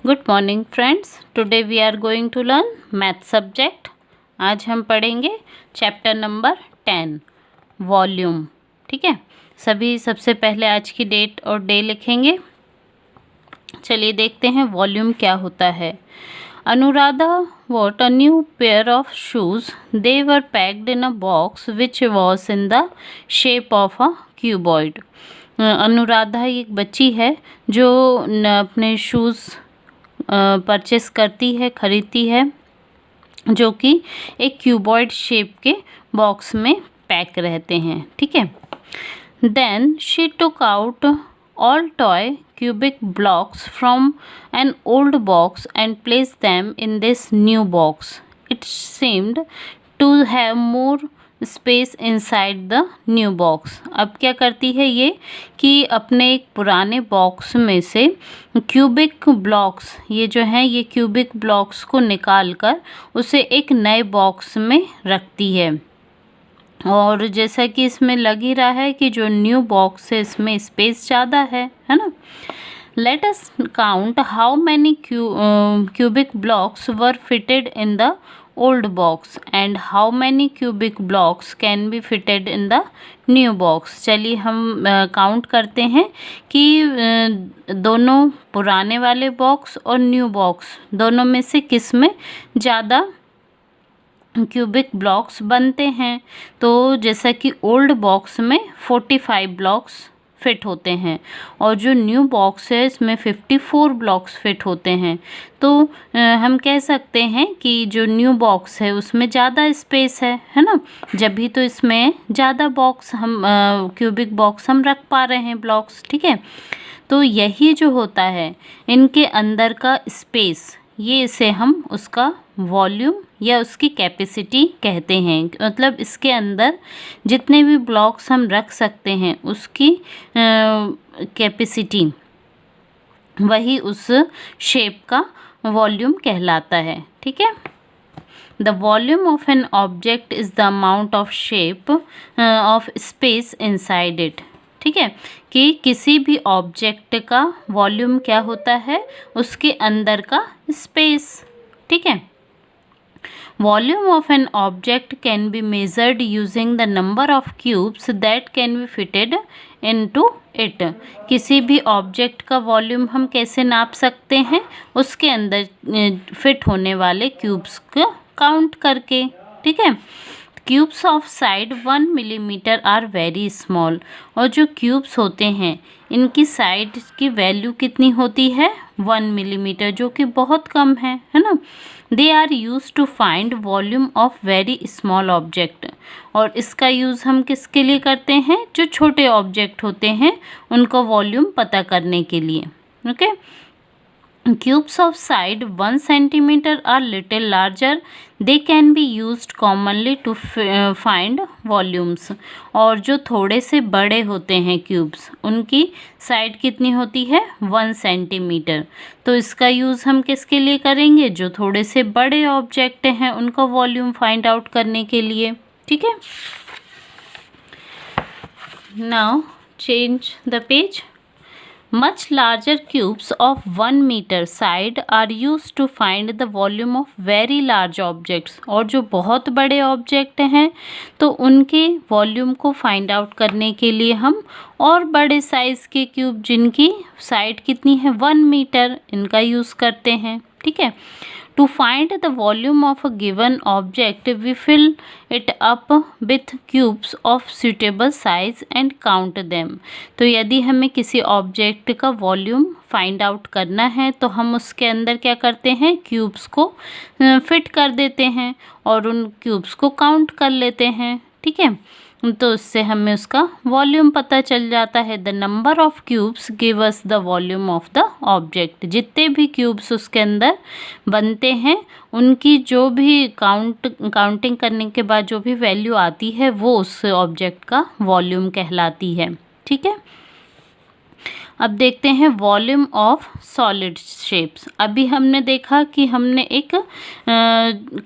Good morning friends, today we are going to learn math subject. आज हम पढ़ेंगे chapter number 10 volume. ठीक है, सभी सबसे पहले आज की डेट और डे लिखेंगे। चलिए देखते हैं वॉल्यूम क्या होता है। Anuradha bought a new pair of shoes. They were packed in a box which was in the shape of a cuboid. Anuradha एक बच्ची है जो अपने शूज़ परचेस करती है, खरीदती है, जो कि एक क्यूबॉइड शेप के बॉक्स में पैक रहते हैं। ठीक है, then she took out all toy cubic blocks from an old box and placed them in this new box. It seemed to have more space inside the new box. अब क्या करती है ये कि अपने एक पुराने बॉक्स में से क्यूबिक ब्लॉक्स, ये जो है ये क्यूबिक ब्लॉक्स को निकाल कर उसे एक नए बॉक्स में रखती है। और जैसा कि इसमें लग ही रहा है कि जो न्यू बॉक्स है इसमें स्पेस ज़्यादा है ना। Let us count how many cubic blocks were fitted in the old box and how many cubic blocks can be fitted in the new box. चलिए हम काउंट करते हैं कि दोनों पुराने वाले बॉक्स और न्यू बॉक्स दोनों में से किस में ज़्यादा क्यूबिक ब्लॉक्स बनते हैं। तो जैसा कि ओल्ड बॉक्स में 45 ब्लॉक्स फिट होते हैं और जो न्यू बॉक्स है इसमें 54 ब्लॉक्स फिट होते हैं। तो हम कह सकते हैं कि जो न्यू बॉक्स है उसमें ज़्यादा स्पेस है ना, जब भी तो इसमें ज़्यादा बॉक्स हम क्यूबिक बॉक्स हम रख पा रहे हैं ब्लॉक्स। ठीक है, तो यही जो होता है इनके अंदर का स्पेस, ये इसे हम उसका वॉल्यूम या उसकी कैपेसिटी कहते हैं। मतलब इसके अंदर जितने भी ब्लॉक्स हम रख सकते हैं उसकी कैपेसिटी, वही उस शेप का वॉल्यूम कहलाता है। ठीक है, the volume of an object is the amount of shape of space inside it. ठीक है, कि किसी भी ऑब्जेक्ट का वॉल्यूम क्या होता है, उसके अंदर का स्पेस। ठीक है, volume of an object can be measured using the number of cubes that can be fitted into it. किसी भी ऑब्जेक्ट का वॉल्यूम हम कैसे नाप सकते हैं, उसके अंदर फिट होने वाले क्यूब्स को काउंट करके। ठीक है, cubes of side 1 millimetre are very small. और जो क्यूब्स होते हैं इनकी साइड की वैल्यू कितनी होती है, 1 मिलीमीटर, जो कि बहुत कम है ना। They are use to find volume of very small object. और इसका यूज़ हम किसके लिए करते हैं, जो छोटे ऑब्जेक्ट होते हैं उनका वॉल्यूम पता करने के लिए। Okay, cubes of side 1 centimeter are little larger. They can be used commonly to find volumes. और जो थोड़े से बड़े होते हैं क्यूब्स, उनकी साइड कितनी होती है, 1 सेंटीमीटर। तो इसका यूज़ हम किसके लिए करेंगे, जो थोड़े से बड़े ऑब्जेक्ट हैं उनका वॉल्यूम फाइंड आउट करने के लिए। ठीक है, now change the page. Much larger cubes of 1 meter side are used to find the volume of very large objects. और जो बहुत बड़े ऑब्जेक्ट हैं तो उनके वॉल्यूम को फाइंड आउट करने के लिए हम और बड़े साइज़ के क्यूब जिनकी साइड कितनी है, 1 मीटर, इनका यूज़ करते हैं। ठीक है, to find the volume of a given object we fill it up with cubes of suitable size and count them. तो यदि हमें किसी ऑब्जेक्ट का वॉल्यूम फाइंड आउट करना है तो हम उसके अंदर क्या करते हैं, क्यूब्स को फिट कर देते हैं और उन क्यूब्स को काउंट कर लेते हैं। ठीक है, तो उससे हमें उसका वॉल्यूम पता चल जाता है। The number of cubes give us the volume of the object. जितने भी क्यूब्स उसके अंदर बनते हैं उनकी जो भी काउंटिंग करने के बाद जो भी वैल्यू आती है वो उस ऑब्जेक्ट का वॉल्यूम कहलाती है। ठीक है, अब देखते हैं वॉल्यूम ऑफ सॉलिड शेप्स। अभी हमने देखा कि हमने एक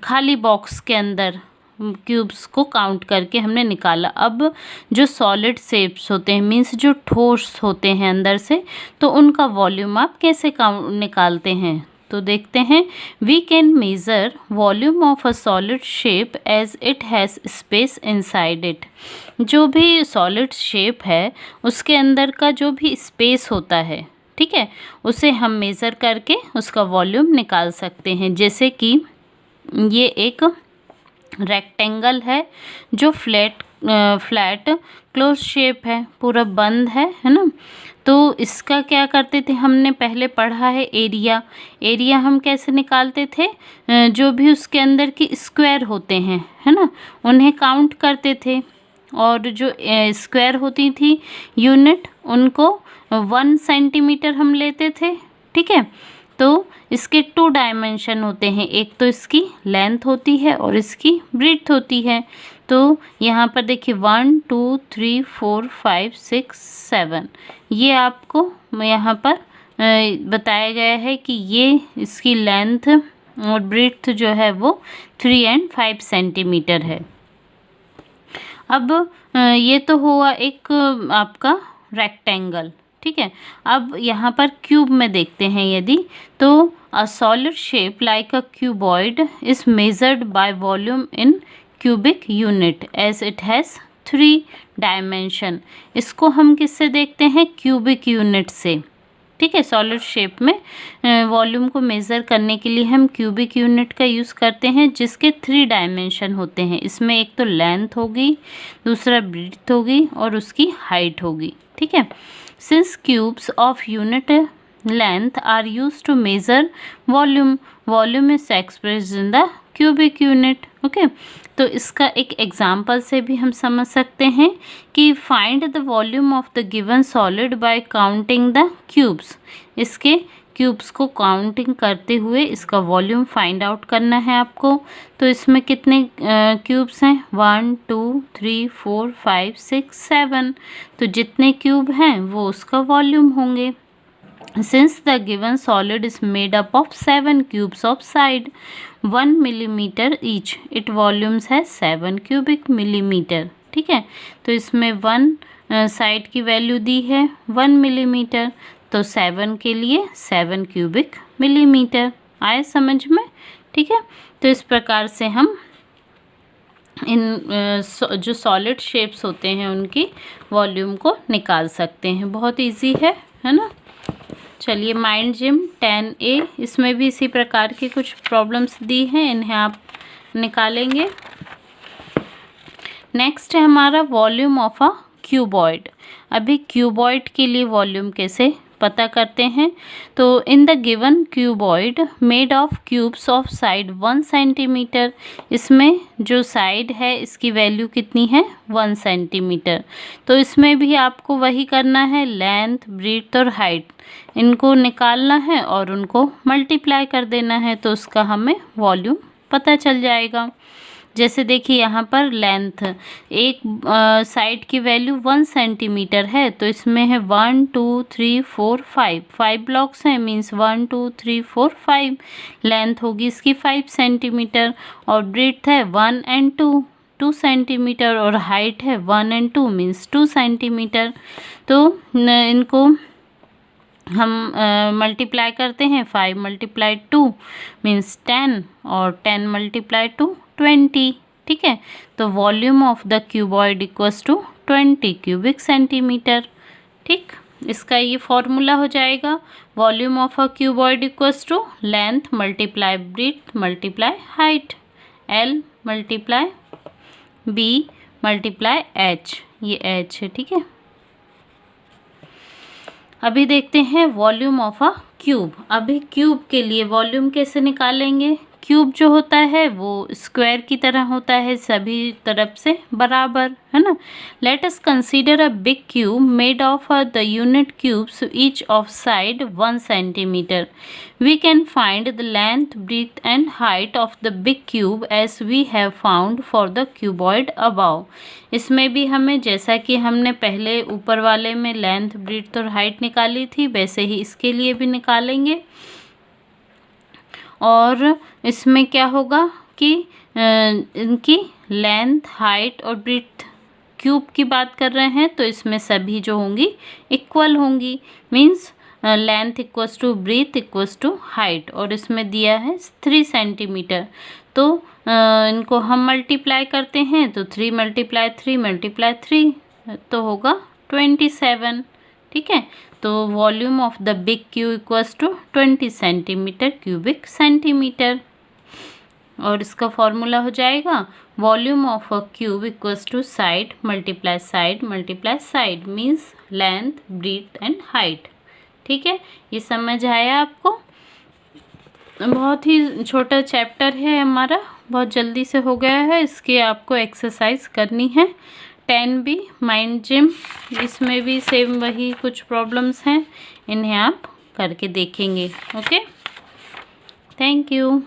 खाली बॉक्स के अंदर क्यूब्स को काउंट करके हमने निकाला। अब जो सॉलिड शेप्स होते हैं, मीन्स जो ठोस होते हैं अंदर से, तो उनका वॉल्यूम आप कैसे निकालते हैं? तो देखते हैं। We can measure volume of a solid shape as it has space inside it. जो भी सॉलिड शेप है उसके अंदर का जो भी स्पेस होता है, ठीक है, उसे हम मेज़र करके उसका वॉल्यूम निकाल सकते हैं। जैसे कि ये एक रेक्टेंगल है जो फ्लैट क्लोज शेप है, पूरा बंद है ना। तो इसका क्या करते थे, हमने पहले पढ़ा है एरिया हम कैसे निकालते थे? जो भी उसके अंदर की स्क्वायर होते हैं, है ना, उन्हें काउंट करते थे। और जो स्क्वायर होती थी यूनिट, उनको 1 सेंटीमीटर हम लेते थे, ठीक है। तो इसके 2 डायमेंशन होते हैं, एक तो इसकी लेंथ होती है और इसकी ब्रीथ होती है। तो यहाँ पर देखिए 1 2 3 4 5 6 7, ये आपको यहाँ पर बताया गया है कि ये इसकी लेंथ और ब्रीथ जो है वो 3 और 5 सेंटीमीटर है। अब ये तो हुआ एक आपका रेक्टेंगल, ठीक है। अब यहाँ पर क्यूब में देखते हैं यदि, तो a solid shape like a cuboid is measured by volume in cubic unit as it has 3 dimension. इसको हम किससे देखते हैं? क्यूबिक यूनिट से, ठीक है। सॉलिड शेप में वॉल्यूम को मेज़र करने के लिए हम क्यूबिक यूनिट का यूज़ करते हैं, जिसके 3 डायमेंशन होते हैं। इसमें एक तो लेंथ होगी, दूसरा ब्रीथ होगी और उसकी हाइट होगी, ठीक है। Since cubes of unit length are used to measure volume is expressed in the cubic unit, okay. तो इसका एक एग्जाम्पल से भी हम समझ सकते हैं कि find the volume of the given solid bye counting the cubes. इसके क्यूब्स को काउंटिंग करते हुए इसका वॉल्यूम फाइंड आउट करना है आपको। तो इसमें कितने क्यूब्स हैं? 1 2 3 4 5 6 7। तो जितने क्यूब हैं वो उसका वॉल्यूम होंगे। Since the given solid is made up of 7 cubes of side 1 millimeter each, it volumes है 7 cubic millimeter, ठीक है। तो इसमें 1 साइड की वैल्यू दी है 1 मिलीमीटर, तो 7 के लिए 7 क्यूबिक मिलीमीटर। आए समझ में? ठीक है। तो इस प्रकार से हम इन जो सॉलिड शेप्स होते हैं उनकी वॉल्यूम को निकाल सकते हैं। बहुत इजी है ना। चलिए माइंड जिम 10A, इसमें भी इसी प्रकार की कुछ प्रॉब्लम्स दी हैं, इन्हें आप निकालेंगे। नेक्स्ट है हमारा वॉल्यूम ऑफ अ क्यूबॉइड। अभी क्यूबॉइड के लिए वॉल्यूम कैसे पता करते हैं? तो in the given cuboid made of cubes of side 1 centimetre, इसमें जो साइड है इसकी वैल्यू कितनी है? 1 सेंटीमीटर। तो इसमें भी आपको वही करना है, लेंथ ब्रीथ और हाइट इनको निकालना है और उनको मल्टीप्लाई कर देना है, तो उसका हमें वॉल्यूम पता चल जाएगा। जैसे देखिए यहाँ पर लेंथ एक साइड की वैल्यू 1 सेंटीमीटर है, तो इसमें है 1 2 3 4 5 ब्लॉक्स हैं, मीन्स 1 2 3 4 5। लेंथ होगी इसकी 5 सेंटीमीटर और ब्रीथ है 1 और 2 सेंटीमीटर और हाइट है 1 और 2 मीन्स 2 सेंटीमीटर। तो इनको हम मल्टीप्लाई करते हैं, 5 × 2 मीन्स 10 और 10 × 2 20, ठीक है। तो volume of the cuboid equals to 20 cubic centimetre, ठीक। इसका ये फॉर्मूला हो जाएगा, volume of a cuboid equals to length multiply breadth multiply height, L × B × H, ये H है, ठीक है। अभी देखते हैं वॉल्यूम ऑफ अ क्यूब। अभी क्यूब के लिए वॉल्यूम कैसे निकालेंगे? क्यूब जो होता है वो स्क्वायर की तरह होता है, सभी तरफ से बराबर, है ना। Let us consider a big cube made of the unit cubes each of side 1 centimetre. We can find the length breadth and height of the big cube as we have found for the cuboid above. इसमें भी हमें, जैसा कि हमने पहले ऊपर वाले में लेंथ ब्रीथ और हाइट निकाली थी, वैसे ही इसके लिए भी निकालेंगे। और इसमें क्या होगा कि इनकी लेंथ, हाइट और ब्रीथ क्यूब की बात कर रहे हैं तो इसमें सभी जो होंगी इक्वल होंगी। Means length equals to breadth equals to height, और इसमें दिया है 3 सेंटीमीटर। तो इनको हम मल्टीप्लाई करते हैं तो 3 × 3 × 3 तो होगा 27। ठीक है, तो volume of the big cube equals to 20 centimetre cubic centimetre. और इसका फॉर्मूला हो जाएगा volume of a cube equals to side multiply side means length, breadth and height. ठीक है, ये समझ आया आपको? बहुत ही छोटा चैप्टर है हमारा, बहुत जल्दी से हो गया है। इसकी आपको एक्सरसाइज करनी है। 10B माइंड जिम, इसमें भी सेम वही कुछ प्रॉब्लम्स हैं, इन्हें आप करके देखेंगे। Okay, thank you.